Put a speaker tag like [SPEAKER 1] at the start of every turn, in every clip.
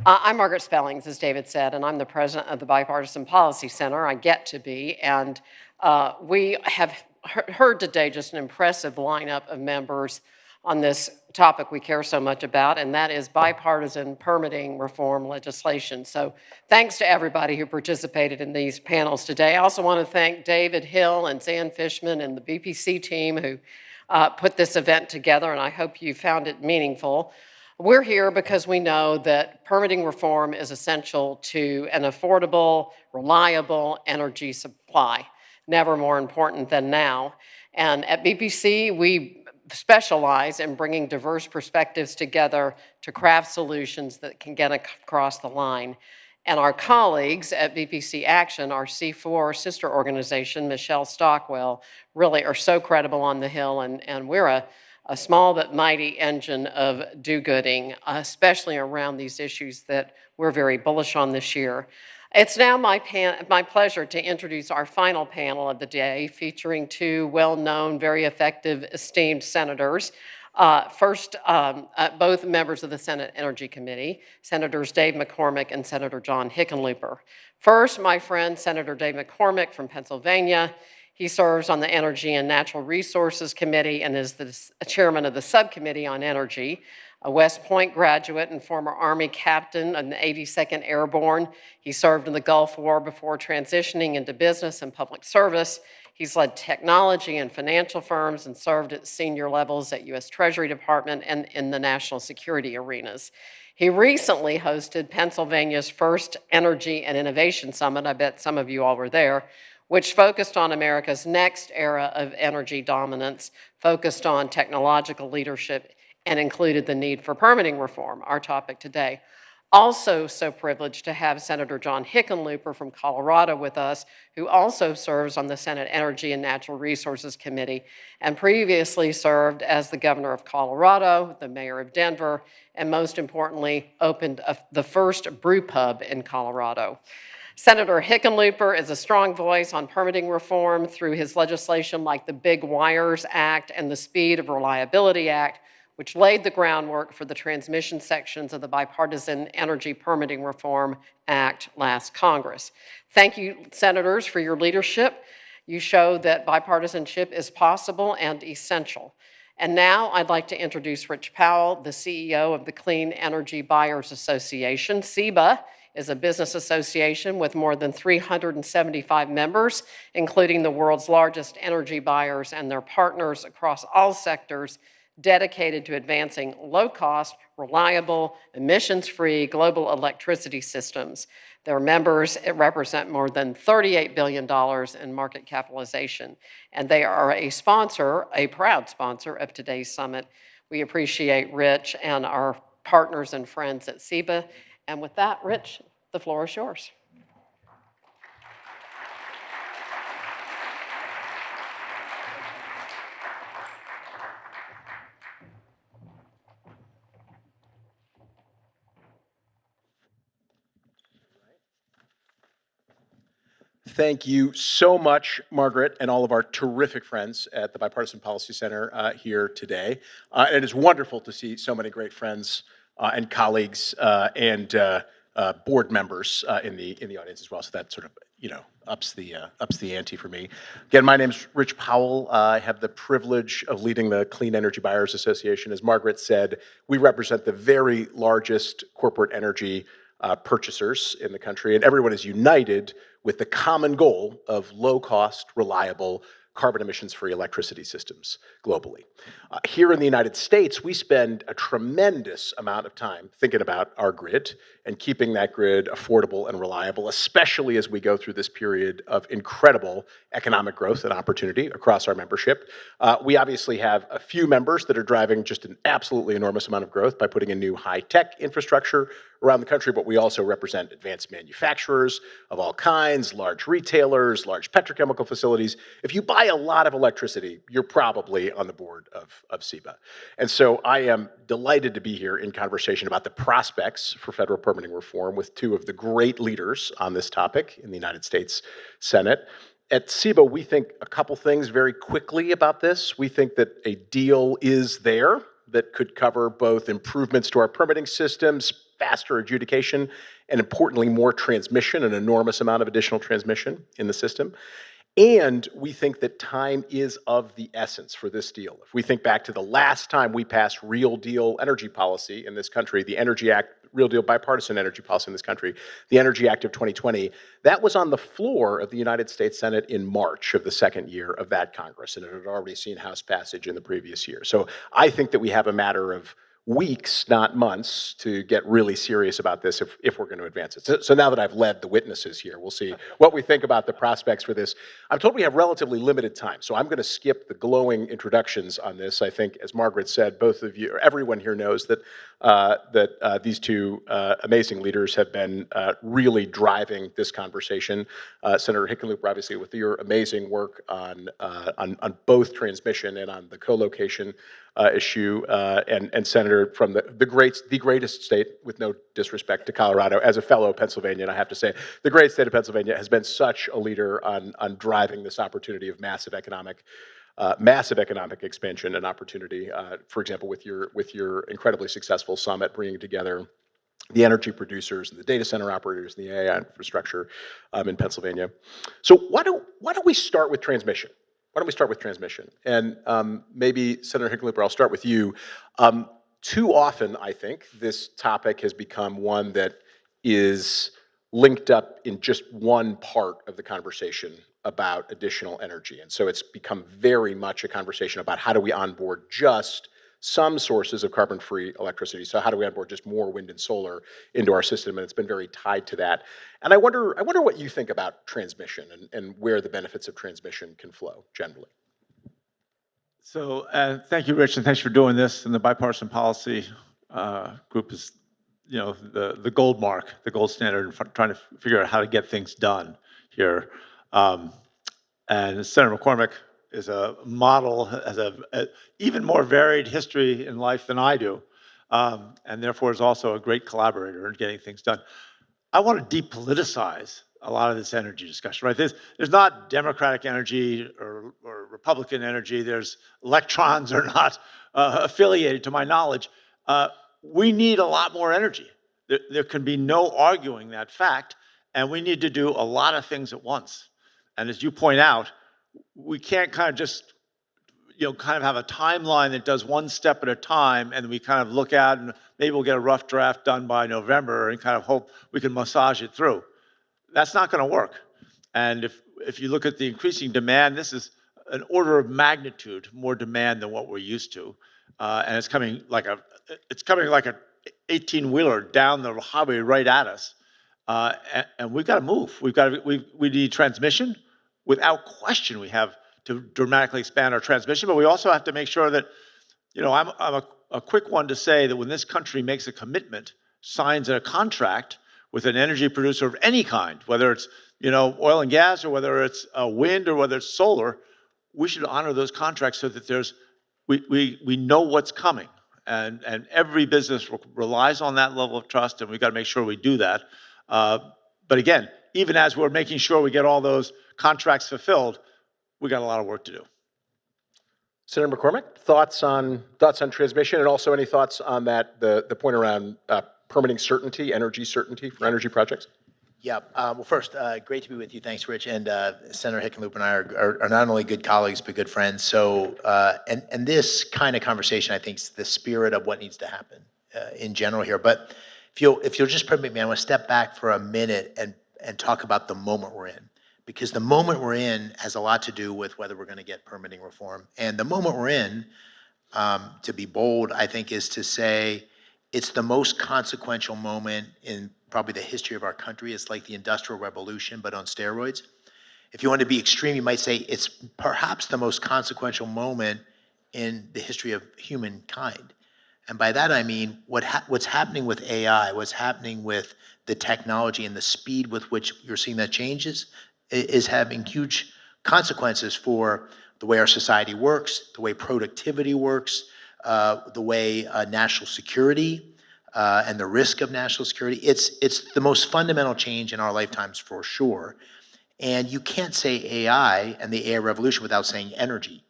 [SPEAKER 1] I'm Margaret Spellings, as David said, and I'm the president of the Bipartisan Policy Center. I get to be, and we have heard today just an impressive lineup of members on this topic we care so much about, and that is bipartisan permitting reform legislation. So thanks to everybody who participated in these panels today. I also want to thank David Hill and Zan Fishman and the BPC team who put this event together, and I hope you found it meaningful. We're here because we know that permitting reform is essential to an affordable, reliable energy supply. Never more important than now. And at BPC, we specialize in bringing diverse perspectives together to craft solutions that can get across the line. And our colleagues at BPC Action, our C4 sister organization, Michelle Stockwell, really are so credible on the Hill, and we're a small but mighty engine of do-gooding, especially around these issues that we're very bullish on this year. It's now my pleasure to introduce our final panel of the day, featuring two well-known, very effective, esteemed senators. First, both members of the Senate Energy Committee, Senators Dave McCormick and Senator John Hickenlooper. First, my friend, Senator Dave McCormick from Pennsylvania. He serves on the Energy and Natural Resources Committee and is the chairman of the Subcommittee on Energy. A West Point graduate and former Army captain in the 82nd Airborne. He served in the Gulf War before transitioning into business and public service. He's led technology and financial firms and served at senior levels at U.S. Treasury Department and in the national security arenas. He recently hosted Pennsylvania's first Energy and Innovation Summit, I bet some of you all were there, which focused on America's next era of energy dominance, focused on technological leadership, and included the need for permitting reform, our topic today. Also so privileged to have Senator John Hickenlooper from Colorado with us, who also serves on the Senate Energy and Natural Resources Committee, and previously served as the governor of Colorado, the mayor of Denver, and most importantly, opened the first brew pub in Colorado. Senator Hickenlooper is a strong voice on permitting reform through his legislation like the Big Wires Act and the Speed of Reliability Act, which laid the groundwork for the transmission sections of the Bipartisan Energy Permitting Reform Act last Congress. Thank you, senators, for your leadership. You show that bipartisanship is possible and essential. And now I'd like to introduce Rich Powell, the CEO of the Clean Energy Buyers Association. CEBA is a business association with more than 375 members, including the world's largest energy buyers and their partners across all sectors, dedicated to advancing low-cost, reliable, emissions-free global electricity systems. Their members represent more than $38 billion in market capitalization, and they are a sponsor, a proud sponsor of today's summit. We appreciate Rich and our partners and friends at CEBA. And with that, Rich, the floor is yours.
[SPEAKER 2] Thank you so much, Margaret, and all of our terrific friends at the Bipartisan Policy Center here today. It is wonderful to see so many great friends and colleagues and board members in the audience as well. So that sort of ups the ante for me. Again, my name is Rich Powell. I have the privilege of leading the Clean Energy Buyers Association. As Margaret said, we represent the very largest corporate energy purchasers in the country, and everyone is united with the common goal of low-cost, reliable, carbon emissions-free electricity systems globally. Here in the United States, we spend a tremendous amount of time thinking about our grid and keeping that grid affordable and reliable, especially as we go through this period of incredible economic growth and opportunity across our membership. We obviously have a few members that are driving just an absolutely enormous amount of growth by putting in new high-tech infrastructure around the country, but we also represent advanced manufacturers of all kinds, large retailers, large petrochemical facilities. If you buy a lot of electricity, you're probably on the board of CEBA. And so I am delighted to be here in conversation about the prospects for federal permitting reform with two of the great leaders on this topic in the United States Senate. At CEBA, we think a couple things very quickly about this. We think that a deal is there that could cover both improvements to our permitting systems, faster adjudication, and importantly, more transmission, an enormous amount of additional transmission in the system. And we think that time is of the essence for this deal. If we think back to the last time we passed real deal energy policy in this country, the Energy Act, real deal bipartisan energy policy in this country, the Energy Act of 2020, that was on the floor of the United States Senate in March of the second year of that Congress, and it had already seen House passage in the previous year. So I think that we have a matter of weeks, not months, to get really serious about this if we're going to advance it. So now that I've led the witnesses here, we'll see what we think about the prospects for this. I'm told we have relatively limited time, so I'm going to skip the glowing introductions on this. I think, as Margaret said, both of you, or everyone here knows that these two amazing leaders have been really driving this conversation. Senator Hickenlooper, obviously, with your amazing work on both transmission and on the co-location issue, and Senator from the greatest state, with no disrespect to Colorado, as a fellow Pennsylvanian, I have to say, the great state of Pennsylvania has been such a leader on driving this opportunity of massive economic expansion and opportunity. For example, with your incredibly successful summit, bringing together the energy producers and the data center operators and the AI infrastructure in Pennsylvania. So why don't we start with transmission? Why don't we start with transmission? And maybe, Senator Hickenlooper, I'll start with you. Too often, I think, this topic has become one that is linked up in just one part of the conversation about additional energy. And so it's become very much a conversation about how do we onboard just some sources of carbon-free electricity. So how do we onboard just more wind and solar into our system? And it's been very tied to that. And I wonder what you think about transmission and where the benefits of transmission can flow generally.
[SPEAKER 3] So thank you, Rich, and thanks for doing this. And the bipartisan policy group is, the gold mark, the gold standard in trying to figure out how to get things done here. And Senator McCormick is a model, has a even more varied history in life than I do, and therefore is also a great collaborator in getting things done. I want to depoliticize a lot of this energy discussion, right? There's not Democratic energy or Republican energy. There's electrons are not affiliated, to my knowledge. We need a lot more energy. There can be no arguing that fact, and we need to do a lot of things at once. And as you point out, we can't kind of just, kind of have a timeline that does one step at a time, and we kind of look at, and maybe we'll get a rough draft done by November and kind of hope we can massage it through. That's not going to work. And if you look at the increasing demand, this is an order of magnitude more demand than what we're used to, and it's coming like a 18-wheeler down the highway right at us, and we've got to move. We need transmission. Without question, we have to dramatically expand our transmission, but we also have to make sure that, I'm a quick one to say that when this country makes a commitment, signs a contract with an energy producer of any kind, whether it's, oil and gas or whether it's wind or whether it's solar, we should honor those contracts so that we know what's coming. And every business relies on that level of trust, and we've got to make sure we do that. But again, even as we're making sure we get all those contracts fulfilled, we got a lot of work to do.
[SPEAKER 2] Senator McCormick, thoughts on transmission, and also any thoughts on the point around permitting certainty, energy certainty for energy projects?
[SPEAKER 4] Yeah. Well, first, great to be with you. Thanks, Rich. And Senator Hickenlooper and I are not only good colleagues but good friends. So, and this kind of conversation, I think, is the spirit of what needs to happen in general here. But if you'll just permit me, I want to step back for a minute and talk about the moment we're in, because the moment we're in has a lot to do with whether we're going to get permitting reform. And the moment we're in, to be bold, I think, is to say it's the most consequential moment in probably the history of our country. It's like the Industrial Revolution, but on steroids. If you want to be extreme, you might say it's perhaps the most consequential moment in the history of humankind. And by that I mean what's happening with AI, what's happening with the technology and the speed with which you're seeing that changes is having huge consequences for the way our society works, the way productivity works, the way national security and the risk of national security. It's the most fundamental change in our lifetimes for sure. And you can't say AI and the AI revolution without saying energy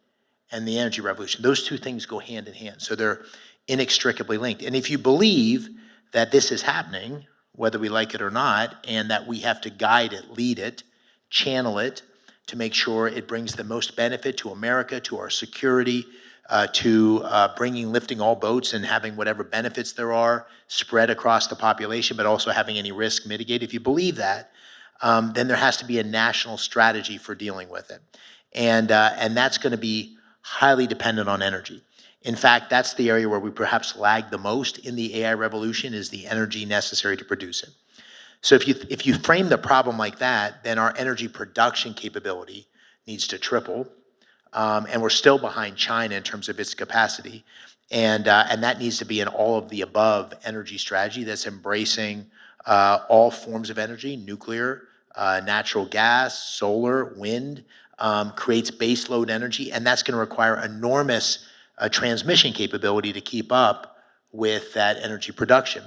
[SPEAKER 4] and the energy revolution. Those two things go hand in hand. So they're inextricably linked. And if you believe that this is happening, whether we like it or not, and that we have to guide it, lead it, channel it to make sure it brings the most benefit to America, to our security, lifting all boats and having whatever benefits there are spread across the population, but also having any risk mitigated. If you believe that, then there has to be a national strategy for dealing with it. And that's going to be highly dependent on energy. In fact, that's the area where we perhaps lag the most in the AI revolution, is the energy necessary to produce it. So if you frame the problem like that, then our energy production capability needs to triple. And we're still behind China in terms of its capacity. And that needs to be an all of the above energy strategy that's embracing all forms of energy: nuclear, natural gas, solar, wind, creates baseload energy. And that's going to require enormous transmission capability to keep up with that energy production.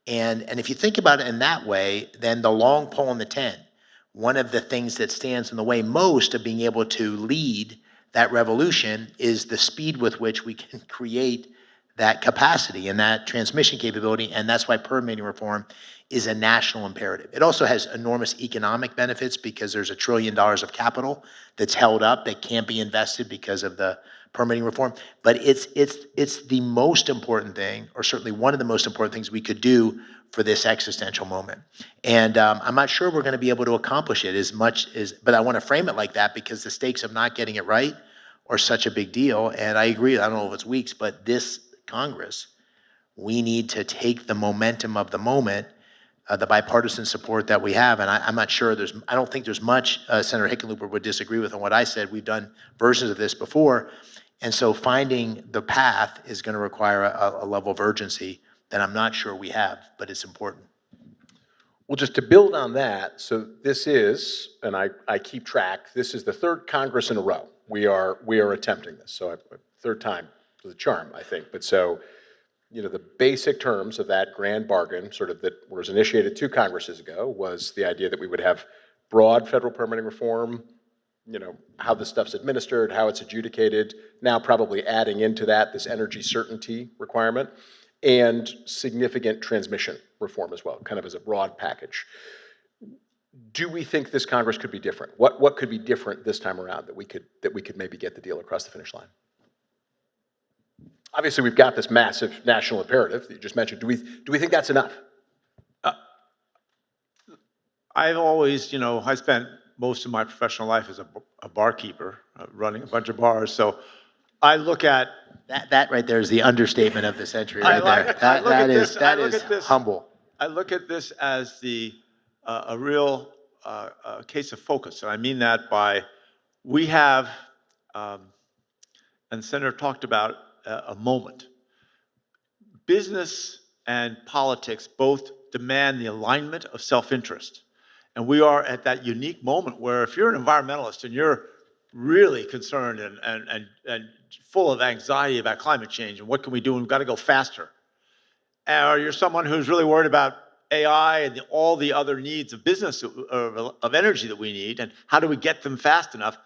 [SPEAKER 4] And if you think about it in that way, then the long pole in the tent, one of the things that stands in the way most of being able to lead that revolution, is the speed with which we can create that capacity and that transmission capability. And that's why permitting reform is a national imperative. It also has enormous economic benefits, because there's $1 trillion of capital that's held up that can't be invested because of the permitting reform. But it's the most important thing, or certainly one of the most important things we could do for this existential moment. And I'm not sure we're going to be able to accomplish it as much as, but I want to frame it like that because the stakes of not getting it right are such a big deal. And I agree, I don't know if it's weeks, but this Congress, we need to take the momentum of the moment, the bipartisan support that we have. And I'm not sure I don't think there's much Senator Hickenlooper would disagree with on what I said. We've done versions of this before. And so finding the path is going to require a level of urgency that I'm not sure we have, but it's important.
[SPEAKER 2] Well, just to build on that, so this is, and I keep track, this is the third Congress in a row. We are attempting this. So third time was a charm, I think. But so, you know, the basic terms of that grand bargain, sort of that was initiated 2 Congresses ago, was the idea that we would have broad federal permitting reform, you know, how this stuff's administered, how it's adjudicated, now probably adding into that this energy certainty requirement, and significant transmission reform as well, kind of as a broad package. Do we think this Congress could be different? What could be different this time around that we could maybe get the deal across the finish line? Obviously, we've got this massive national imperative that you just mentioned. Do we think that's enough?
[SPEAKER 3] I've always, you know, I spent most of my professional life as a barkeeper, running a bunch of bars. So I look at
[SPEAKER 4] that right there is the understatement of the century right there. That is humble.
[SPEAKER 3] I look at this as a real case of focus. And I mean that by, we have, and the Senator talked about a moment. Business and politics both demand the alignment of self-interest. And we are at that unique moment where if you're an environmentalist and you're really concerned and full of anxiety about climate change and what can we do, and we've got to go faster, or you're someone who's really worried about AI and all the other needs of business, of energy that we need, and how do we get them fast enough,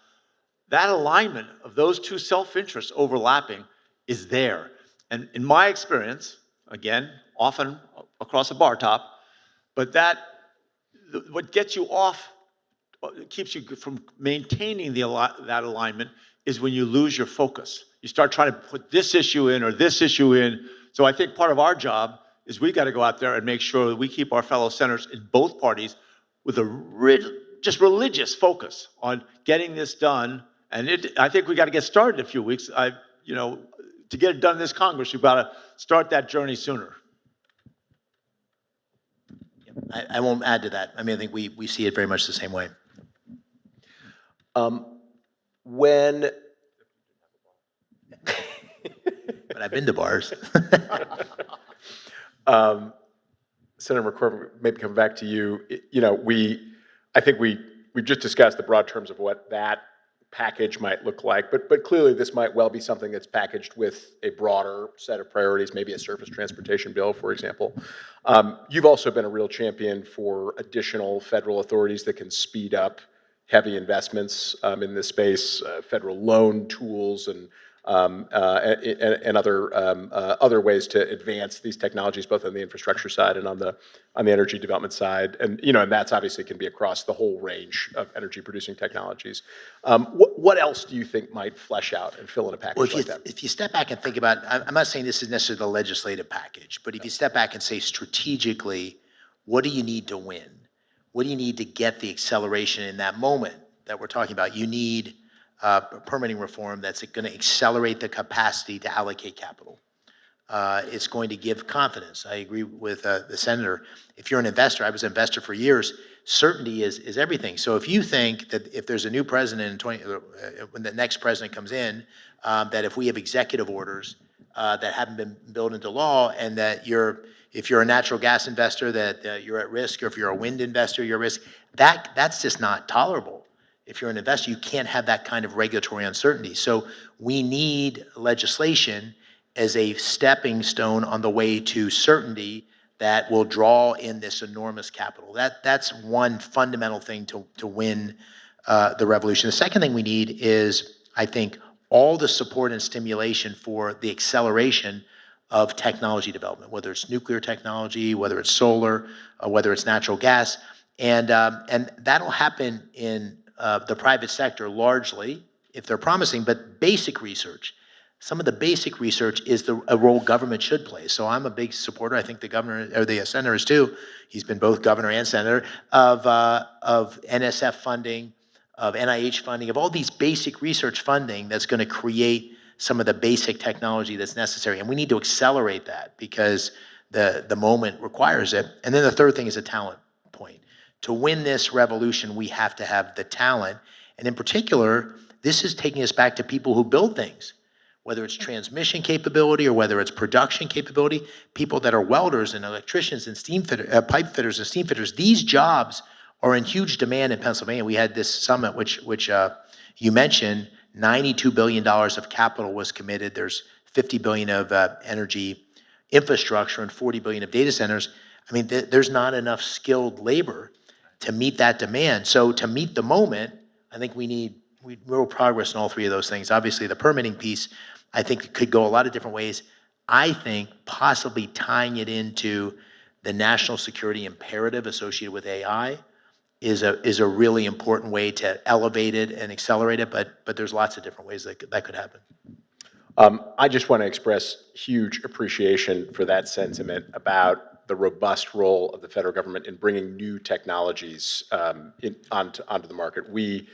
[SPEAKER 3] that alignment of those two self-interests overlapping is there. And in my experience, again, often across a bar top, but what gets you off, keeps you from maintaining that alignment, is when you lose your focus. You start trying to put this issue in or this issue in. So I think part of our job is we got to go out there and make sure that we keep our fellow senators in both parties with a just religious focus on getting this done. And I think we got to get started in a few weeks. To get it done in this Congress, you've got to start that journey sooner.
[SPEAKER 4] I won't add to that. I mean, I think we see it very much the same way.
[SPEAKER 2] When
[SPEAKER 4] But I've been to bars.
[SPEAKER 2] Senator McCormick, maybe come back to you. I think we just discussed the broad terms of what that package might look like, but clearly this might well be something that's packaged with a broader set of priorities, maybe a surface transportation bill, for example. You've also been a real champion for additional federal authorities that can speed up heavy investments in this space, federal loan tools and and other ways to advance these technologies, both on the infrastructure side and on the energy development side. And and that's obviously can be across the whole range of energy producing technologies. What else do you think might flesh out and fill in a package
[SPEAKER 4] Well,
[SPEAKER 2] like that?
[SPEAKER 4] if you step back and think about, I'm not saying this is necessarily the legislative package, but if you step back and say strategically, what do you need to win? What do you need to get the acceleration in that moment that we're talking about? You need permitting reform that's going to accelerate the capacity to allocate capital. It's going to give confidence. I agree with the senator. If you're an investor, I was an investor for years, certainty is everything. So if you think that if there's a new president when the next president comes in, that if we have executive orders that haven't been built into law, and that if you're a natural gas investor, that you're at risk, or if you're a wind investor, you're at risk, that's just not tolerable. If you're an investor, you can't have that kind of regulatory uncertainty. So we need legislation as a stepping stone on the way to certainty that will draw in this enormous capital. That's one fundamental thing to win the revolution. The second thing we need is, I think, all the support and stimulation for the acceleration of technology development, whether it's nuclear technology, whether it's solar, whether it's natural gas. And that'll happen in the private sector largely, if they're promising, but basic research. Some of the basic research is a role government should play. So I'm a big supporter, I think the governor, or the senator is too, he's been both governor and senator, of NSF funding, of NIH funding, of all these basic research funding that's going to create some of the basic technology that's necessary. And we need to accelerate that because the moment requires it. And then the third thing is a talent point. To win this revolution, we have to have the talent. And in particular, this is taking us back to people who build things, whether it's transmission capability or whether it's production capability, people that are welders and electricians and pipe fitters and steam fitters. These jobs are in huge demand in Pennsylvania. We had this summit, which you mentioned, $92 billion of capital was committed. There's $50 billion of energy infrastructure and $40 billion of data centers. I mean, there's not enough skilled labor to meet that demand. So to meet the moment, I think we need real progress in all three of those things. Obviously, the permitting piece, I think, could go a lot of different ways. I think possibly tying it into the national security imperative associated with AI is a really important way to elevate it and accelerate it, but there's lots of different ways that could happen.
[SPEAKER 2] I just want to express huge appreciation for that sentiment about the robust role of the federal government in bringing new technologies onto the market. We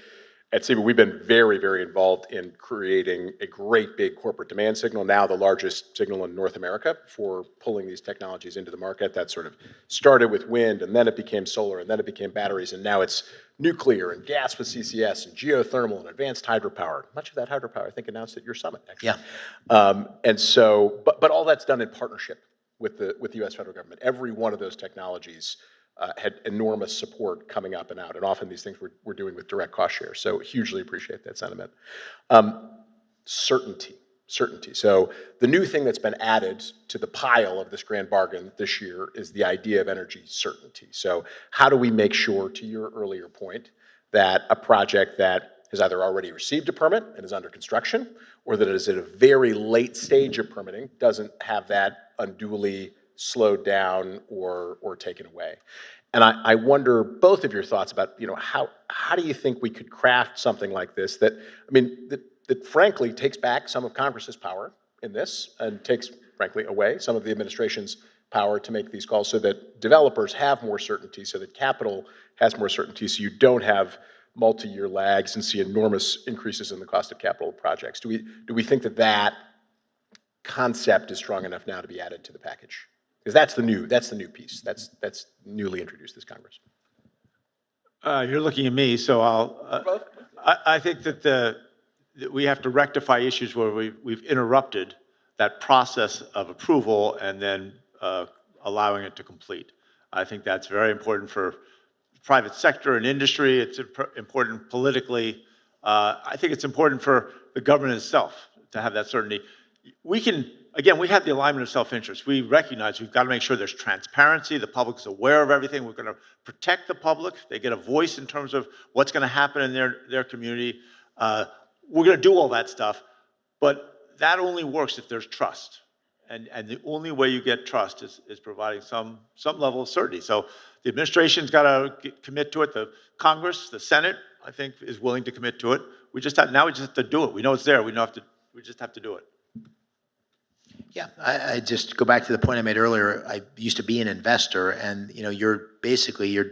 [SPEAKER 2] at CBO, we've been very, very involved in creating a great big corporate demand signal, now the largest signal in North America for pulling these technologies into the market. That sort of started with wind, and then it became solar, and then it became batteries, and now it's nuclear and gas with CCS and geothermal and advanced hydropower. Much of that hydropower, I think, announced at your summit, actually.
[SPEAKER 4] Yeah.
[SPEAKER 2] And so, but all that's done in partnership with the U.S. federal government. Every one of those technologies had enormous support coming up and out, and often these things we're doing with direct cost share. So hugely appreciate that sentiment. Certainty. So the new thing that's been added to the pile of this grand bargain this year is the idea of energy certainty. So how do we make sure, to your earlier point, that a project that has either already received a permit and is under construction, or that is at a very late stage of permitting, doesn't have that unduly slowed down or taken away? And I wonder both of your thoughts about, how do you think we could craft something like this that frankly takes back some of Congress's power in this and takes, frankly, away some of the administration's power to make these calls, so that developers have more certainty, so that capital has more certainty, so you don't have multi-year lags and see enormous increases in the cost of capital projects? Do we think that concept is strong enough now to be added to the package? Because that's the new piece. That's newly introduced this Congress.
[SPEAKER 3] You're looking at me, so I think that we have to rectify issues where we've interrupted that process of approval and then allowing it to complete. I think that's very important for private sector and industry. It's important politically. I think it's important for the government itself to have that certainty. We have the alignment of self-interest. We recognize we've got to make sure there's transparency, the public is aware of everything. We're going to protect the public. They get a voice in terms of what's going to happen in their community. We're going to do all that stuff, but that only works if there's trust. And the only way you get trust is providing some level of certainty. So the administration's got to commit to it. The Congress, the Senate, I think, is willing to commit to it. We just have to do it. We know it's there. We just have to do it.
[SPEAKER 4] Yeah, I just go back to the point I made earlier. I used to be an investor, and you're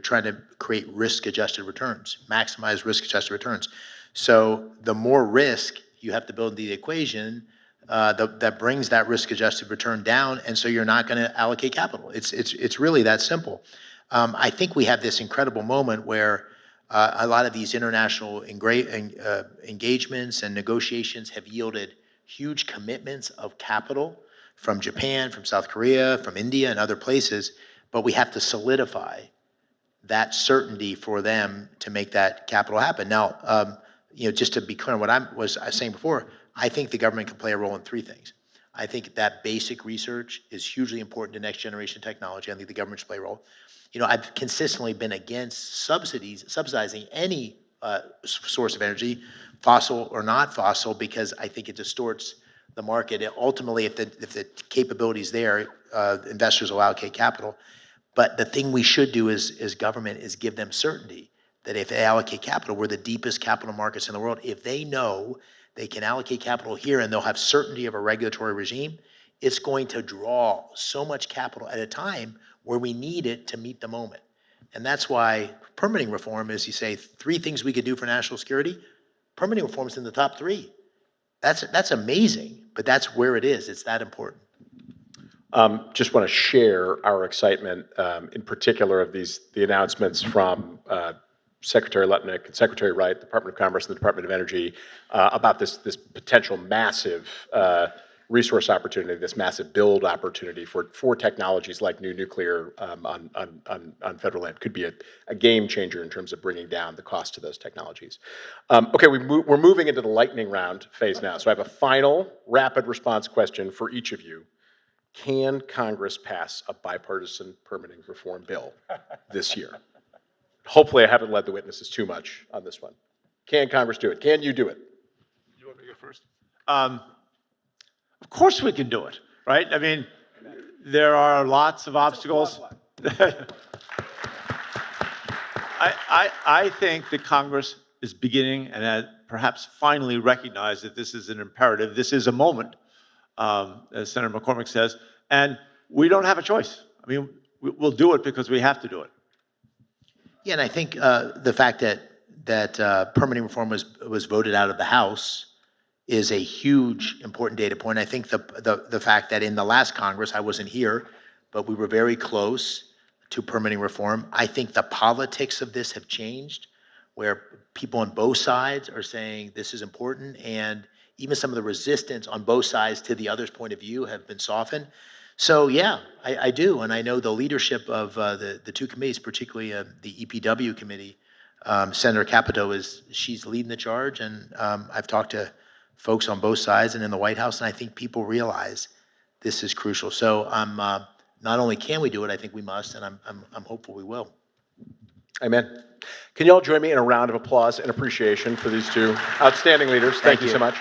[SPEAKER 4] trying to create risk-adjusted returns, maximize risk-adjusted returns. So the more risk you have to build into the equation, that brings that risk-adjusted return down, and so you're not going to allocate capital. It's really that simple. I think we have this incredible moment where a lot of these international engagements and negotiations have yielded huge commitments of capital from Japan, from South Korea, from India, and other places, but we have to solidify that certainty for them to make that capital happen. Now, just to be clear on what I was saying before, I think the government can play a role in three things. I think that basic research is hugely important to next generation technology. I think the government should play a role. I've consistently been against subsidizing any source of energy, fossil or not fossil, because I think it distorts the market. Ultimately, if the capability is there, investors will allocate capital. But the thing we should do as government is give them certainty that if they allocate capital, we're the deepest capital markets in the world. If they know they can allocate capital here and they'll have certainty of a regulatory regime, it's going to draw so much capital at a time where we need it to meet the moment. And that's why permitting reform, as you say, three things we could do for national security, permitting reform is in the top three. That's amazing, but that's where it is. It's that important.
[SPEAKER 2] Just want to share our excitement, in particular of the announcements from Secretary Lutnick and Secretary Wright, Department of Commerce and the Department of Energy, about this potential massive resource opportunity, this massive build opportunity for technologies like new nuclear on federal land. Could be a game changer in terms of bringing down the cost of those technologies. Okay, we're moving into the lightning round phase now. So I have a final rapid response question for each of you. Can Congress pass a bipartisan permitting reform bill this year? Hopefully I haven't led the witnesses too much on this one. Can Congress do it? Can you do it?
[SPEAKER 3] You want me to go first? Of course we can do it, right? I mean, there are lots of obstacles. I think that Congress is beginning and has perhaps finally recognized that this is an imperative. This is a moment, as Senator McCormick says, and we don't have a choice. I mean, we'll do it because we have to do it.
[SPEAKER 4] Yeah, and I think the fact that permitting reform was voted out of the House is a huge, important data point. I think the fact that in the last Congress, I wasn't here, but we were very close to permitting reform. I think the politics of this have changed, where people on both sides are saying this is important, and even some of the resistance on both sides to the other's point of view have been softened. So yeah, I do, and I know the leadership of the two committees, particularly the EPW committee, Senator Capito she's leading the charge, and I've talked to folks on both sides and in the White House, and I think people realize this is crucial. So not only can we do it, I think we must, and I'm hopeful we will.
[SPEAKER 2] Amen. Can you all join me in a round of applause and appreciation for these two outstanding leaders? Thank you so much.